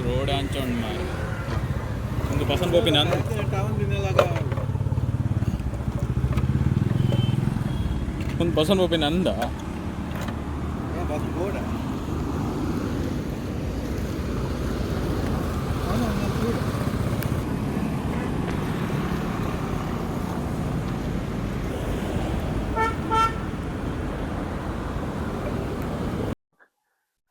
Road आंचोंड मार उनको पसंद पोपी नंद उन पसंद पोपी नंदा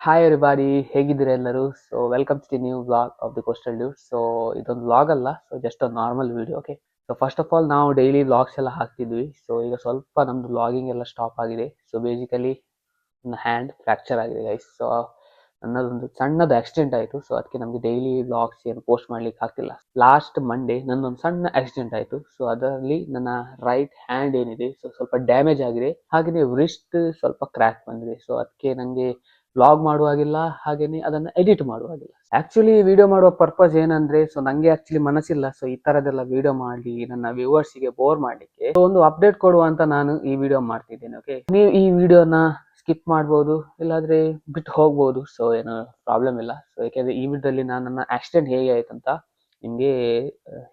ಹಾಯ್ ಎವ್ರಿಬಾಡಿ, ಹೇಗಿದ್ದೀರಾ ಎಲ್ಲರೂ? So welcome to the new vlog of the coastal dude. So ಇದೊಂದು ವ್ಲಾಗ್ ಅಲ್ಲ, ಸೊ ಜಸ್ಟ್ ಒಂದು normal video. Okay, so first of all ನಾವು ಡೈಲಿ ವ್ಲಾಗ್ಸ್ ಎಲ್ಲ ಹಾಕ್ತಿದ್ವಿ. ಸೊ ಈಗ ಸ್ವಲ್ಪ ನಮ್ದು ವ್ಲಾಗಿಂಗ್ ಎಲ್ಲ ಸ್ಟಾಪ್ ಆಗಿದೆ. ಸೊ ಬೇಸಿಕಲಿ ನನ್ನ ಹ್ಯಾಂಡ್ ಫ್ರ್ಯಾಕ್ಚರ್ ಆಗಿದೆ ಗೈಸ್. ಸೊ ನನ್ನದೊಂದು ಸಣ್ಣದು ಆಕ್ಸಿಡೆಂಟ್ ಆಯಿತು. ಸೊ ಅದಕ್ಕೆ ನಮಗೆ ಡೈಲಿ ವ್ಲಾಗ್ಸ್ ಏನು ಪೋಸ್ಟ್ ಮಾಡ್ಲಿಕ್ಕೆ ಆಗ್ತಿಲ್ಲ. ಲಾಸ್ಟ್ ಮಂಡೇ ನನ್ನೊಂದು ಸಣ್ಣ ಆಕ್ಸಿಡೆಂಟ್ ಆಯಿತು. ಸೊ ಅದರಲ್ಲಿ ನನ್ನ ರೈಟ್ ಹ್ಯಾಂಡ್ ಏನಿದೆ ಸೊ ಸ್ವಲ್ಪ ಡ್ಯಾಮೇಜ್ ಆಗಿದೆ, ಹಾಗೆಯೇ ವ್ರಿಸ್ಟ್ ಸ್ವಲ್ಪ ಕ್ರ್ಯಾಕ್ ಬಂದಿದೆ. ಸೊ ಅದಕ್ಕೆ ನನಗೆ ವ್ಲಾಗ್ ಮಾಡುವಾಗಿಲ್ಲ, ಹಾಗೇನೆ ಅದನ್ನ ಎಡಿಟ್ ಮಾಡುವಾಗಿಲ್ಲ. ಆಕ್ಚುಲಿ ವಿಡಿಯೋ ಮಾಡುವ ಪರ್ಪಸ್ ಏನಂದ್ರೆ, ಸೊ ನಂಗೆ ಆಕ್ಚುಲಿ ಮನಸ್ಸಿಲ್ಲ ಸೊ ಈ ತರದೆಲ್ಲ ವಿಡಿಯೋ ಮಾಡಿ ನನ್ನ ವ್ಯೂವರ್ಸ್ ಗೆ ಬೋರ್ ಮಾಡ್ಲಿಕ್ಕೆ. ಒಂದು ಅಪ್ಡೇಟ್ ಕೊಡುವ ಅಂತ ನಾನು ಈ ವಿಡಿಯೋ ಮಾಡ್ತಿದ್ದೇನೆ. ಓಕೆ, ನೀವು ಈ ವಿಡಿಯೋನ ಸ್ಕಿಪ್ ಮಾಡ್ಬೋದು, ಇಲ್ಲಾದ್ರೆ ಬಿಟ್ಟು ಹೋಗ್ಬೋದು. ಸೊ ಏನು ಪ್ರಾಬ್ಲಮ್ ಇಲ್ಲ. ಸೊ ಯಾಕೆಂದ್ರೆ ಈ ವಿಡಿಯೋದಲ್ಲಿ ನಾನು ನನ್ನ ಆಕ್ಸಿಡೆಂಟ್ ಹೇಗೆ ಆಯ್ತಂತ ನಿಮ್ಗೆ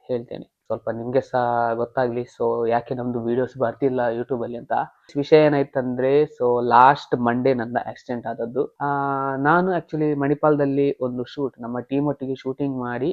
ಹೇಳ್ತೇನೆ, ಸ್ವಲ್ಪ ನಿಮ್ಗೆ ಸಹ ಗೊತ್ತಾಗ್ಲಿ. ಸೊ ಯಾಕೆ ನಮ್ದು ವಿಡಿಯೋಸ್ ಬರ್ತಿಲ್ಲ ಯೂಟ್ಯೂಬ್ ಅಲ್ಲಿ ಅಂತ. ವಿಷಯ ಏನಾಯ್ತಂದ್ರೆ, ಸೊ ಲಾಸ್ಟ್ ಮಂಡೇ ನನ್ನ ಆಕ್ಸಿಡೆಂಟ್ ಆದದ್ದು. ನಾನು ಆಕ್ಚುಲಿ ಮಣಿಪಾಲದಲ್ಲಿ ಒಂದು ಶೂಟ್, ನಮ್ಮ ಟೀಮ್ ಒಟ್ಟಿಗೆ ಶೂಟಿಂಗ್ ಮಾಡಿ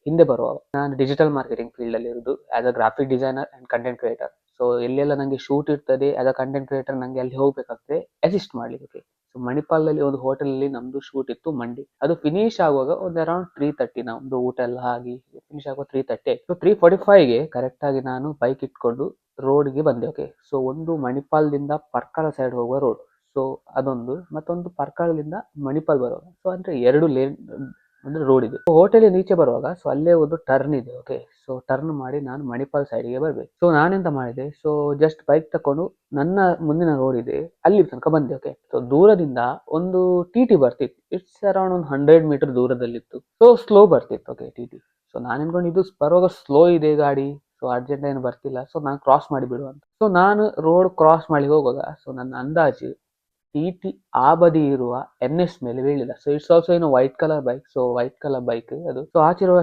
ಹಿಂದೆ ಬರುವಾಗ, ನಾನು ಡಿಜಿಟಲ್ ಮಾರ್ಕೆಟಿಂಗ್ ಫೀಲ್ಡ್ ಅಲ್ಲಿ ಇರುದು as a graphic designer and content creator. So ಎಲ್ಲೆಲ್ಲ ನಂಗೆ ಶೂಟ್ ಇರ್ತದೆ ಆಸ್ ಅ ಕಂಟೆಂಟ್ ಕ್ರಿಯೇಟರ್, ನಂಗೆ ಅಲ್ಲಿ ಹೋಗ್ಬೇಕಾಗ್ತದೆ ಅಸಿಸ್ಟ್ ಮಾಡ್ಲಿಕ್ಕೆ. ಸೊ ಮಣಿಪಾಲದಲ್ಲಿ ಒಂದು ಹೋಟೆಲ್ ಅಲ್ಲಿ ನಮ್ದು ಶೂಟ್ ಇತ್ತು ಮಂಡಿ. ಅದು ಫಿನಿಶ್ ಆಗುವಾಗ ಒಂದು ಅರೌಂಡ್ 3:30, ನಮ್ದು ಊಟ ಎಲ್ಲ ಆಗಿ ಫಿನಿಶ್ ಆಗುವ 3:30. ಸೊ 3:45ಗೆ ಕರೆಕ್ಟ್ ಆಗಿ ನಾನು ಬೈಕ್ ಇಟ್ಕೊಂಡು ರೋಡ್ಗೆ ಬಂದೆ. ಓಕೆ, ಸೊ ಒಂದು ಮಣಿಪಾಲದಿಂದ ಪರ್ಕಳ ಸೈಡ್ ಹೋಗುವ ರೋಡ್, ಸೊ ಅದೊಂದು, ಮತ್ತೊಂದು ಪರ್ಕಳದಿಂದ ಮಣಿಪಾಲ್ ಬರುವಾಗ, ಸೊ ಅಂದ್ರೆ 2 ಲೇನ್ ಅಂದ್ರೆ ರೋಡ್ ಇದೆ. ಹೋಟೆಲ್ ಈಚೆ ಬರುವಾಗ ಸೊ ಅಲ್ಲೇ ಒಂದು ಟರ್ನ್ ಇದೆ. ಓಕೆ, ಸೊ ಟರ್ನ್ ಮಾಡಿ ನಾನು ಮಣಿಪಾಲ್ ಸೈಡ್ಗೆ ಬರ್ಬೇಕು. ಸೊ ನಾನೆಂತ ಮಾಡಿದೆ, ಸೊ ಜಸ್ಟ್ ಬೈಕ್ ತಕೊಂಡು ನನ್ನ ಮುಂದಿನ ರೋಡ್ ಇದೆ ಅಲ್ಲಿ ತನಕ ಬಂದೆ. ಓಕೆ, ಸೊ ದೂರದಿಂದ ಒಂದು ಟಿ ಬರ್ತಿತ್ತು. ಇಟ್ಸ್ ಅರೌಂಡ್ ಒಂದು 100 ಮೀಟರ್ ದೂರದಲ್ಲಿತ್ತು. ಸೊ ಸ್ಲೋ ಬರ್ತಿತ್ತು. Okay, T. ಸೊ ನಾನು ಅನ್ಕೊಂಡು ಇದು ಬರುವಾಗ ಸ್ಲೋ ಇದೆ ಗಾಡಿ, ಸೊ ಅರ್ಜೆಂಟ್ ಏನು ಬರ್ತಿಲ್ಲ, ಸೊ ನಾನು ಕ್ರಾಸ್ ಮಾಡಿ ಬಿಡುವ ಅಂತ. ಸೊ ನಾನು ರೋಡ್ ಕ್ರಾಸ್ ಮಾಡಿ ಹೋಗುವಾಗ ಸೊ ನನ್ನ ಅಂದಾಜು ಟಿ ಆ ಬದಿ ಇರುವ NS ಮೇಲೆ ಬೀಳಿಲ್ಲ. So it's also in white colour bike. So white colour bike ಅದು. ಸೊ ಆಚಿರುವ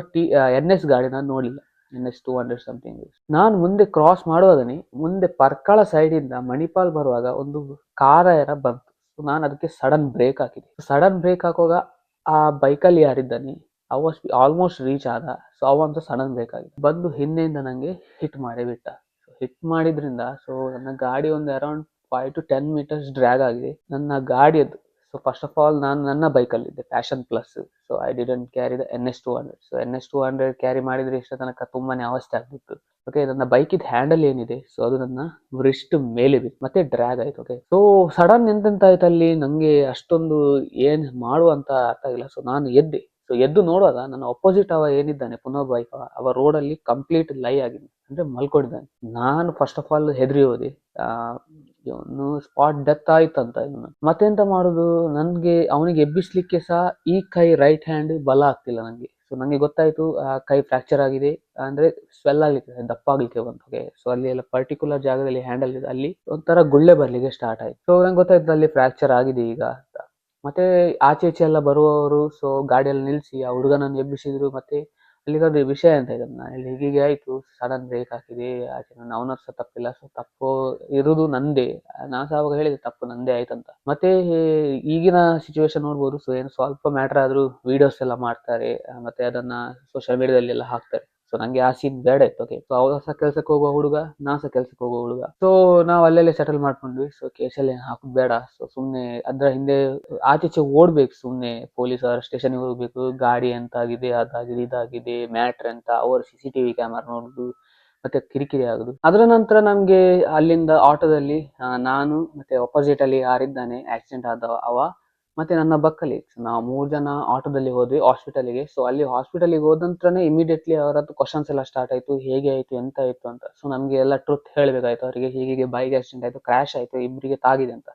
NS ಗಾಡಿ ನಾನು ನೋಡಿಲ್ಲ, NS 200 ಸಮಥಿಂಗ್. ನಾನು ಮುಂದೆ ಕ್ರಾಸ್ ಮಾಡುವಾಗನೇ ಮುಂದೆ ಪರ್ಕಳ ಸೈಡ್ ಇಂದ ಮಣಿಪಾಲ್ ಬರುವಾಗ ಒಂದು ಕಾರ ಬಂತು. ಸೊ ನಾನು ಅದಕ್ಕೆ ಸಡನ್ ಬ್ರೇಕ್ ಹಾಕಿದೆ. ಸಡನ್ ಬ್ರೇಕ್ ಹಾಕುವಾಗ ಆ ಬೈಕಲ್ಲಿ ಯಾರಿದ್ದಾನೆ ಅವ ಆಲ್ಮೋಸ್ಟ್ ರೀಚ್ ಆದ. ಸೊ ಅವಂತ ಸಡನ್ ಬ್ರೇಕ್ ಆಗಿದೆ, ಬಂದು ಹಿಂದೆಯಿಂದ ನಂಗೆ ಹಿಟ್ ಮಾಡಿ ಬಿಟ್ಟ. ಸೊ ಹಿಟ್ ಮಾಡಿದ್ರಿಂದ ಸೊ ನನ್ನ ಗಾಡಿ ಒಂದು ಅರೌಂಡ್ 5 to 10 meters ಡ್ರ್ಯಾಗ್ ಆಗಿದೆ ನನ್ನ ಗಾಡಿಯದ್ದು. ಸೊ ಫಸ್ಟ್ ಆಫ್ ಆಲ್ ನಾನು ನನ್ನ ಬೈಕಲ್ಲಿ ಇದ್ದೆ, passion plus. So I didn't carry the NS 200. So NS 200 carry ಮಾಡಿದ್ರೆ ಇಷ್ಟ ತನಕ ತುಂಬಾನೇ ಅವಸ್ಥೆ ಆಗ್ಬಿಟ್ಟು. ಓಕೆ, ನನ್ನ ಬೈಕ್ ಇದ್ ಹ್ಯಾಂಡಲ್ ಏನಿದೆ ಸೊ ಅದು ನನ್ನ ವ್ರಿಸ್ಟ್ ಮೇಲೆ ಬಿತ್ತು, ಮತ್ತೆ ಡ್ರ್ಯಾಗ್ ಆಯ್ತು. ಓಕೆ, ಸೊ ಸಡನ್ ಎಂತೆಂತ ಆಯ್ತು ಅಲ್ಲಿ, ನಂಗೆ ಅಷ್ಟೊಂದು ಏನ್ ಮಾಡುವಂತ ಅರ್ಥ ಆಗಿಲ್ಲ. ಸೊ ನಾನು ಎದ್ದೆ. ಸೊ ಎದ್ದು ನೋಡುವಾಗ ನನ್ನ ಅಪೋಸಿಟ್ ಅವ ಏನಿದ್ದಾನೆ ಪುನಃ ಬೈಕ್, ಅವ ರೋಡ್ ಅಲ್ಲಿ ಕಂಪ್ಲೀಟ್ ಲೈ ಆಗಿದೆ, ಅಂದ್ರೆ ಮಲ್ಕೊಂಡಿದ್ದಾನೆ. ನಾನು ಫಸ್ಟ್ ಆಫ್ ಆಲ್ ಹೆದರಿ ಹೋದೆ, ಇವನು ಸ್ಪಾಟ್ ಡೆತ್ ಆಯ್ತಂತ. ಇವನು ಮತ್ತೆಂತ ಮಾಡುದು, ನನ್ಗೆ ಅವನಿಗೆ ಎಬ್ಬಿಸ್ಲಿಕ್ಕೆ ಸಹ ಈ ಕೈ ರೈಟ್ ಹ್ಯಾಂಡ್ ಬಲ ಆಗ್ತಿಲ್ಲ ನಂಗೆ. ಸೊ ನಂಗೆ ಗೊತ್ತಾಯ್ತು ಕೈ ಫ್ರಾಕ್ಚರ್ ಆಗಿದೆ, ಅಂದ್ರೆ ಸ್ವೆಲ್ ಆಗ್ಲಿಕ್ಕೆ, ದಪ್ಪ ಆಗ್ಲಿಕ್ಕೆ ಬಂತು. ಓಕೆ, ಸೊ ಅಲ್ಲಿ ಎಲ್ಲ ಪರ್ಟಿಕ್ಯುಲರ್ ಜಾಗದಲ್ಲಿ ಹ್ಯಾಂಡಲ್ ಇದೆ, ಅಲ್ಲಿ ಒಂಥರ ಗುಳ್ಳೆ ಬರ್ಲಿಕ್ಕೆ ಸ್ಟಾರ್ಟ್ ಆಯ್ತು. ಸೊ ನಂಗೆ ಗೊತ್ತಾಯ್ತು ಅಲ್ಲಿ ಫ್ರಾಕ್ಚರ್ ಆಗಿದೆ ಈಗ ಅಂತ. ಮತ್ತೆ ಆಚೆ ಈಚೆ ಎಲ್ಲ ಬರುವವರು ಸೊ ಗಾಡಿಯಲ್ಲಿ ನಿಲ್ಸಿ ಆ ಹುಡುಗನನ್ನು ಎಬ್ಬಿಸಿದ್ರು. ಮತ್ತೆ ಅಲ್ಲಿಗಾದ್ರೆ ವಿಷಯ ಅಂತ ಇದನ್ನ ಇಲ್ಲಿ ಹೀಗೆ ಆಯ್ತು, ಸಡನ್ ಬ್ರೇಕ್ ಹಾಕಿದೆ, ಆಚೆ ನನ್ನ ಅವನರ್ ಸಹ ತಪ್ಪಿಲ್ಲ. ಸೊ ತಪ್ಪು ಇರುವುದು ನಂದೇ, ನಾನು ಸಹ ಅವಾಗ ಹೇಳಿದೆ ತಪ್ಪು ನಂದೇ ಆಯ್ತಂತ. ಮತ್ತೆ ಈಗಿನ ಸಿಚುವೇಶನ್ ನೋಡ್ಬೋದು. ಸೊ ಏನು ಸ್ವಲ್ಪ ಮ್ಯಾಟರ್ ಆದ್ರೂ ವಿಡಿಯೋಸ್ ಎಲ್ಲ ಮಾಡ್ತಾರೆ, ಮತ್ತೆ ಅದನ್ನ ಸೋಷಿಯಲ್ ಮೀಡಿಯಾದಲ್ಲಿ ಎಲ್ಲ ಹಾಕ್ತಾರೆ. ಸೊ ನಂಗೆ ಆ ಸೀನ್ ಬೇಡ ಇತ್ತು. ಓಕೆ, ಸೊ ಅವಾಗ ಸಹ ಕೆಲ್ಸಕ್ಕೆ ಹೋಗುವ ಹುಡುಗ, ನಾ ಸಹ ಕೆಲ್ಸಕ್ಕೆ ಹೋಗುವ ಹುಡುಗ. ಸೊ ನಾವು ಅಲ್ಲೆಲ್ಲೇ ಸೆಟಲ್ ಮಾಡ್ಕೊಂಡ್ವಿ. ಸೊ ಕೇಸಲ್ಲಿ ಹಾಕುದು ಬೇಡ. ಸೊ ಸುಮ್ನೆ ಅದ್ರ ಹಿಂದೆ ಆಚೀಚೆ ಓಡ್ಬೇಕು, ಸುಮ್ನೆ ಪೊಲೀಸರ ಸ್ಟೇಷನ್ ಹೋಗ್ಬೇಕು, ಗಾಡಿ ಎಂತ ಆಗಿದೆ, ಅದಾಗಿದೆ, ಇದಾಗಿದೆ, ಮ್ಯಾಟ್ರ್ ಅಂತ ಅವರು CCTV ಕ್ಯಾಮರಾ ನೋಡುದು, ಮತ್ತೆ ಕಿರಿಕಿರಿ ಆಗುದು. ಅದರ ನಂತರ ನಮ್ಗೆ ಅಲ್ಲಿಂದ ಆಟೋದಲ್ಲಿ ನಾನು ಮತ್ತೆ ಅಪೋಸಿಟ್ ಅಲ್ಲಿ ಯಾರಿದ್ದಾನೆ ಆಕ್ಸಿಡೆಂಟ್ ಆದ ಅವ, ಮತ್ತೆ ನನ್ನ ಬಕ್ಕಲಿ, ನಾವು 3 ಜನ ಆಟೋದಲ್ಲಿ ಹೋದ್ವಿ ಹಾಸ್ಪಿಟಲ್ಗೆ. ಸೊ ಅಲ್ಲಿ ಹಾಸ್ಪಿಟಲ್ಗೆ ಹೋದ ನಂತರನೇ ಇಮಿಡಿಯೇಟ್ಲಿ ಅವರದ್ದು ಕ್ವಶನ್ಸ್ ಎಲ್ಲ ಸ್ಟಾರ್ಟ್ ಆಯ್ತು, ಹೇಗೆ ಆಯ್ತು, ಎಂತ ಆಯ್ತು ಅಂತ. ಸೊ ನಮ್ಗೆ ಎಲ್ಲ ಟ್ರೂತ್ ಹೇಳ್ಬೇಕಾಯ್ತು ಅವರಿಗೆ, ಹೀಗೆ ಬೈಕ್ ಆಕ್ಸಿಡೆಂಟ್ ಆಯ್ತು, ಕ್ರಾಶ್ ಆಯ್ತು, ಇಬ್ಬರಿಗೆ ತಾಗಿದೆ ಅಂತ.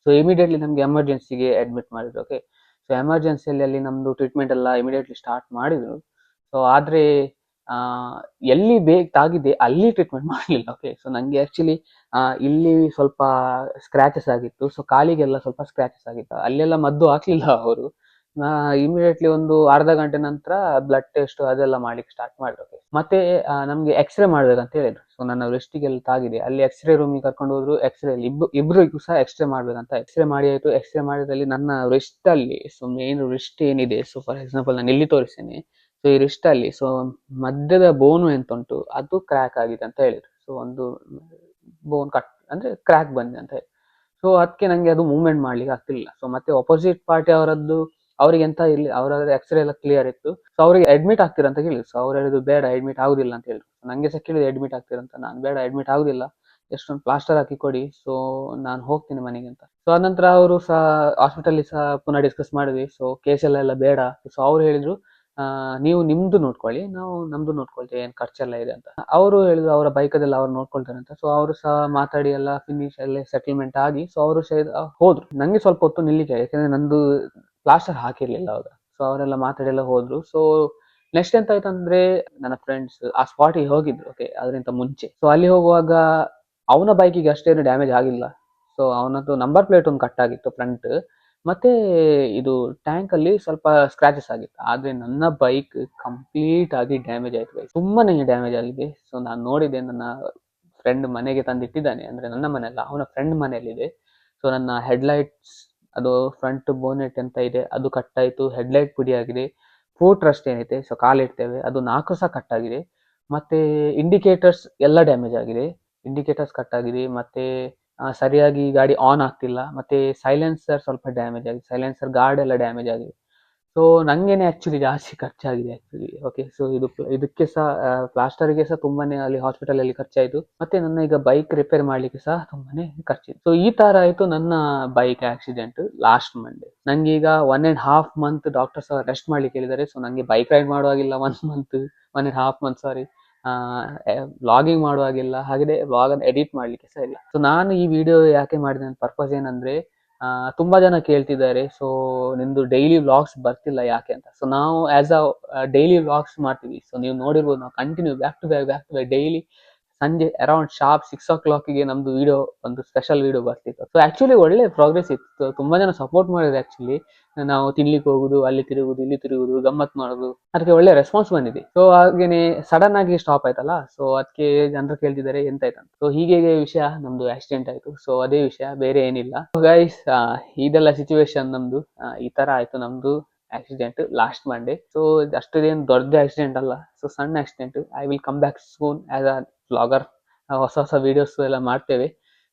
ಸೊ ಇಮಿಡಿಯೇಟ್ಲಿ ನಮ್ಗೆ ಎಮರ್ಜೆನ್ಸಿಗೆ ಅಡ್ಮಿಟ್ ಮಾಡಿದ್ರು. ಓಕೆ, ಸೊ ಎಮರ್ಜೆನ್ಸಿಯಲ್ಲಿ ಅಲ್ಲಿ ನಮ್ದು ಟ್ರೀಟ್ಮೆಂಟ್ ಎಲ್ಲ ಇಮಿಡಿಯೇಟ್ಲಿ ಸ್ಟಾರ್ಟ್ ಮಾಡಿದ್ರು. ಸೊ ಆದ್ರೆ ಎಲ್ಲಿ ತಾಗಿದೆ ಅಲ್ಲಿ ಟ್ರೀಟ್ಮೆಂಟ್ ಮಾಡಲಿಲ್ಲ. ಓಕೆ, ಸೊ ನಂಗೆ ಆಕ್ಚುಲಿ ಇಲ್ಲಿ ಸ್ವಲ್ಪ ಸ್ಕ್ರಾಚಸ್ ಆಗಿತ್ತು. ಸೊ ಕಾಲಿಗೆಲ್ಲ ಸ್ವಲ್ಪ ಸ್ಕ್ರಾಚಸ್ ಆಗಿತ್ತು, ಅಲ್ಲೆಲ್ಲ ಮದ್ದು ಹಾಕ್ಲಿಲ್ಲ ಅವರು. ನಾ ಇಮಿಡಿಯೇಟ್ಲಿ ಒಂದು ಅರ್ಧ ಗಂಟೆ ನಂತರ ಬ್ಲಡ್ ಟೆಸ್ಟ್ ಅದೆಲ್ಲ ಮಾಡ್ಲಿಕ್ಕೆ ಸ್ಟಾರ್ಟ್ ಮಾಡಿದ್ರು. ಮತ್ತೆ ನಮ್ಗೆ ಎಕ್ಸ್ರೇ ಮಾಡ್ಬೇಕಂತ ಹೇಳಿದ್ರು. ಸೊ ನನ್ನ ವೆಸ್ಟಿಗೆಲ್ಲ ತಾಗಿದೆ, ಅಲ್ಲಿ ಎಕ್ಸ್ರೇ ರೂಮಿಗೆ ಕರ್ಕೊಂಡು ಹೋದ್ರು. ಎಕ್ಸ್ರೇ ಅಲ್ಲಿ ಇಬ್ರಿಗೂ ಸಹ ಎಕ್ಸ್ರೇ ಮಾಡ್ಬೇಕಂತ. ಎಕ್ಸ್ರೇ ಮಾಡಿ ಆಯ್ತು. ಎಕ್ಸ್ರೇ ಮಾಡಿದಲ್ಲಿ ನನ್ನ ರಿಸ್ಟ್ ಅಲ್ಲಿ, ಸೊ ಮೇನ್ ರಿಸ್ಟ್ ಏನಿದೆ, ಸೊ ಫಾರ್ ಎಕ್ಸಾಂಪಲ್ ನಾನು ಇಲ್ಲಿ ತೋರಿಸ್ತೇನೆ. ಸೊ ಈ ರಿಸ್ಟ್ ಅಲ್ಲಿ, ಸೊ ಮಧ್ಯದ ಬೋನು ಎಂತ ಉಂಟು ಅದು ಕ್ರ್ಯಾಕ್ ಆಗಿದೆ ಅಂತ ಹೇಳಿದ್ರು. ಸೊ ಒಂದು ಬೋನ್ ಕಟ್ ಅಂದ್ರೆ ಕ್ರ್ಯಾಕ್ ಬಂದಿದೆ ಅಂತ ಹೇಳಿ. ಸೊ ಅದಕ್ಕೆ ನಂಗೆ ಅದು ಮೂವ್ಮೆಂಟ್ ಮಾಡ್ಲಿಕ್ಕೆ ಆಗ್ತಿರ್ಲಿಲ್ಲ. ಸೊ ಮತ್ತೆ ಅಪೋಸಿಟ್ ಪಾರ್ಟಿ ಅವರದ್ದು, ಅವ್ರಿಗೆ ಎಂತ ಇಲ್ಲಿ ಅವರ ಎಕ್ಸ್ರೇ ಎಲ್ಲ ಕ್ಲಿಯರ್ ಇತ್ತು. ಸೊ ಅವ್ರಿಗೆ ಅಡ್ಮಿಟ್ ಆಗ್ತೀರಾ ಅಂತ ಕೇಳಿದ್ರು. ಸೊ ಅವ್ರು ಹೇಳಿದ್ರು ಬೇಡ, ಅಡ್ಮಿಟ್ ಆಗುದಿಲ್ಲ ಅಂತ ಹೇಳಿದ್ರು. ನಂಗೆ ಸಹ ಕೇಳಿದ್ರು ಅಡ್ಮಿಟ್ ಆಗ್ತೀರಾ ಅಂತ. ನಾನು ಬೇಡ, ಅಡ್ಮಿಟ್ ಆಗುದಿಲ್ಲ, ಎಷ್ಟೊಂದು ಪ್ಲಾಸ್ಟರ್ ಹಾಕಿ ಕೊಡಿ, ಸೊ ನಾನು ಹೋಗ್ತೀನಿ ಮನೆಗೆ ಅಂತ. ಸೊ ಅದ ನಂತರ ಅವರು ಸಹ ಹಾಸ್ಪಿಟಲ್ ಸಹ ಪುನಃ ಡಿಸ್ಕಸ್ ಮಾಡಿದ್ವಿ. ಸೊ ಕೇಸ್ ಎಲ್ಲ ಬೇಡ. ಸೊ ಅವ್ರು ಹೇಳಿದ್ರು ನೀವು ನಿಮ್ದು ನೋಡ್ಕೊಳ್ಳಿ, ನಾವು ನಮ್ದು ನೋಡ್ಕೊಳ್ತೇವೆ, ಏನ್ ಖರ್ಚೆಲ್ಲ ಇದೆ ಅಂತ. ಅವರು ಹೇಳಿದ್ರು ಅವರ ಬೈಕದೆಲ್ಲ ಅವ್ರು ನೋಡ್ಕೊಳ್ತಾರೆ ಅಂತ. ಸೊ ಅವರು ಸಹ ಮಾತಾಡಿ ಎಲ್ಲ ಫಿನಿಶ್ ಎಲ್ಲ ಸೆಟಲ್ಮೆಂಟ್ ಆಗಿ, ಸೊ ಅವರು ಸಹ ಹೋದ್ರು. ನಂಗೆ ಸ್ವಲ್ಪ ಹೊತ್ತು ನಿಲ್ಲಿಕ್ಕೆ, ಯಾಕಂದ್ರೆ ನಂದು ಪ್ಲಾಸ್ಟರ್ ಹಾಕಿರ್ಲಿಲ್ಲ ಅವಾಗ. ಸೊ ಅವರೆಲ್ಲ ಮಾತಾಡಿ ಎಲ್ಲ ಹೋದ್ರು. ಸೊ ನೆಕ್ಸ್ಟ್ ಎಂತ ಆಯ್ತು ಅಂದ್ರೆ, ನನ್ನ ಫ್ರೆಂಡ್ಸ್ ಆ ಸ್ಪಾಟಿಗೆ ಹೋಗಿದ್ರು. ಓಕೆ, ಅದರಿಂದ ಮುಂಚೆ. ಸೊ ಅಲ್ಲಿ ಹೋಗುವಾಗ ಅವನ ಬೈಕಿಗೆ ಅಷ್ಟೇನು ಡ್ಯಾಮೇಜ್ ಆಗಿಲ್ಲ. ಸೊ ಅವನದ್ದು ನಂಬರ್ ಪ್ಲೇಟ್ ಒಂದು ಕಟ್ ಆಗಿತ್ತು ಫ್ರಂಟ್, ಮತ್ತೆ ಇದು ಟ್ಯಾಂಕ್ ಅಲ್ಲಿ ಸ್ವಲ್ಪ ಸ್ಕ್ರಾಚಸ್ ಆಗಿತ್ತು. ಆದ್ರೆ ನನ್ನ ಬೈಕ್ ಕಂಪ್ಲೀಟ್ ಆಗಿ ಡ್ಯಾಮೇಜ್ ಆಯ್ತು, ತುಂಬಾನೇ ಡ್ಯಾಮೇಜ್ ಆಗಿದೆ. ಸೊ ನಾನು ನೋಡಿದೆ, ನನ್ನ ಫ್ರೆಂಡ್ ಮನೆಗೆ ತಂದಿಟ್ಟಿದ್ದಾನೆ, ಅಂದ್ರೆ ನನ್ನ ಮನೆ ಅಲ್ಲ, ಅವನ ಫ್ರೆಂಡ್ ಮನೆಯಲ್ಲಿದೆ. ಸೊ ನನ್ನ ಹೆಡ್ಲೈಟ್ಸ್, ಅದು ಫ್ರಂಟ್ ಬೋನೆಟ್ ಅಂತ ಇದೆ ಅದು ಕಟ್ ಆಯ್ತು, ಹೆಡ್ಲೈಟ್ ಪುಡಿ ಆಗಿದೆ, ಫೂಟ್ ರಸ್ಟ್ ಏನೈತೆ, ಸೊ ಕಾಲಿಡ್ತೇವೆ ಅದು 4 ಸಹ ಕಟ್ ಆಗಿದೆ. ಮತ್ತೆ ಇಂಡಿಕೇಟರ್ಸ್ ಎಲ್ಲ ಡ್ಯಾಮೇಜ್ ಆಗಿದೆ, ಇಂಡಿಕೇಟರ್ಸ್ ಕಟ್ ಆಗಿದೆ. ಮತ್ತೆ ಸರಿಯಾಗಿ ಗಾಡಿ ಆನ್ ಆಗ್ತಿಲ್ಲ. ಮತ್ತೆ ಸೈಲೆನ್ಸರ್ ಸ್ವಲ್ಪ ಡ್ಯಾಮೇಜ್ ಆಗಿದೆ, ಸೈಲೆನ್ಸರ್ ಗಾರ್ಡ್ ಎಲ್ಲ ಡ್ಯಾಮೇಜ್ ಆಗಿದೆ. ಸೊ ನಂಗೇನೆ ಆಕ್ಚುಲಿ ಜಾಸ್ತಿ ಖರ್ಚಾಗಿದೆ ಆಕ್ಚುಲಿ. ಓಕೆ, ಸೊ ಇದಕ್ಕೆ ಸಹ ಪ್ಲಾಸ್ಟರ್ಗೆ ಸಹ ತುಂಬಾನೇ ಅಲ್ಲಿ ಹಾಸ್ಪಿಟಲ್ ಅಲ್ಲಿ ಖರ್ಚಾಯ್ತು. ಮತ್ತೆ ನನ್ನ ಈಗ ಬೈಕ್ ರಿಪೇರ್ ಮಾಡ್ಲಿಕ್ಕೆ ಸಹ ತುಂಬಾನೇ ಖರ್ಚಿತ್ತು. ಸೊ ಈ ತರ ಆಯ್ತು ನನ್ನ ಬೈಕ್ ಆಕ್ಸಿಡೆಂಟ್ ಲಾಸ್ಟ್ ಮಂಡೇ. ನಂಗೆ ಈಗ 1.5 month ಡಾಕ್ಟರ್ಸ್ ರೆಸ್ಟ್ ಮಾಡ್ಲಿಕ್ಕೆ ಹೇಳಿದ್ದಾರೆ. ಸೊ ನಂಗೆ ಬೈಕ್ ರೈಡ್ ಮಾಡುವಾಗಿಲ್ಲ 1.5 month, ಸಾರಿ, ವ್ಲಾಗಿಂಗ್ ಮಾಡುವಾಗಿಲ್ಲ, ಹಾಗೆ ವ್ಲಾಗ್ ಅನ್ನು ಎಡಿಟ್ ಮಾಡ್ಲಿಕ್ಕೆ ಸಹ ಇಲ್ಲ. ಸೊ ನಾನು ಈ ವಿಡಿಯೋ ಯಾಕೆ ಮಾಡಿದೆ, ನನ್ನ ಪರ್ಪಸ್ ಏನಂದ್ರೆ, ತುಂಬಾ ಜನ ಕೇಳ್ತಿದ್ದಾರೆ, ಸೊ ನಿಮ್ದು ಡೈಲಿ ವ್ಲಾಗ್ಸ್ ಬರ್ತಿಲ್ಲ ಯಾಕೆ ಅಂತ. ಸೊ ನಾವು ಆಸ್ ಅ ಡೈಲಿ ವ್ಲಾಗ್ಸ್ ಮಾಡ್ತೀವಿ. ಸೊ ನೀವು ನೋಡಿರ್ಬೋದು, ನಾವು continue back to back daily ಸಂಜೆ ಅರೌಂಡ್ ಶಾರ್ಪ್ 6 o'clock ನಮ್ದು ವಿಡಿಯೋ, ಒಂದು ಸ್ಪೆಷಲ್ ವಿಡಿಯೋ ಬರ್ತಿತ್ತು. ಸೊ ಆಕ್ಚುಲಿ ಒಳ್ಳೆ ಪ್ರೋಗ್ರೆಸ್ ಇತ್ತು, ತುಂಬಾ ಜನ ಸಪೋರ್ಟ್ ಮಾಡಿದ್ರು ಆಕ್ಚುಲಿ. ನಾವು ತಿನ್ಲಿಕ್ಕೆ ಹೋಗುದು, ಅಲ್ಲಿ ತಿರುಗುದು, ಇಲ್ಲಿ ತಿರುಗುದು, ಗಮ್ಮತ್ ಮಾಡೋದು, ಅದಕ್ಕೆ ಒಳ್ಳೆ ರೆಸ್ಪಾನ್ಸ್ ಬಂದಿದೆ. ಸೊ ಹಾಗೇನೆ ಸಡನ್ ಆಗಿ ಸ್ಟಾಪ್ ಆಯ್ತಲ್ಲ, ಸೊ ಅದಕ್ಕೆ ಜನರು ಕೇಳ್ತಿದ್ದಾರೆ ಎಂತ ಆಯ್ತಂತ. ಸೊ ಹೀಗೆ ವಿಷಯ, ನಮ್ದು ಆಕ್ಸಿಡೆಂಟ್ ಆಯ್ತು. ಸೊ ಅದೇ ವಿಷಯ, ಬೇರೆ ಏನಿಲ್ಲ ಗೈಸ್. ಇದೆಲ್ಲ ಸಿಚುವೇಶನ್ ನಮ್ದು, ಈ ತರ ಆಯ್ತು ನಮ್ದು ಆಕ್ಸಿಡೆಂಟ್ ಲಾಸ್ಟ್ ಮಂಡೇ. ಸೊ ಅಷ್ಟೇನು ದೊಡ್ಡ ಆಕ್ಸಿಡೆಂಟ್ ಅಲ್ಲ, ಸೊ ಸಣ್ಣ accident. I will come back soon as a vlogger. ಹೊಸ ವಿಡಿಯೋಸ್ ಎಲ್ಲ ಮಾಡ್ತೇವೆ.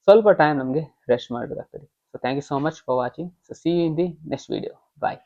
ಸ್ವಲ್ಪ ಟೈಮ್ ನಮಗೆ ರೆಸ್ಟ್ ಮಾಡಬೇಕಾಗ್ತದೆ. So thank you so much for watching. So see you in the next video. Bye.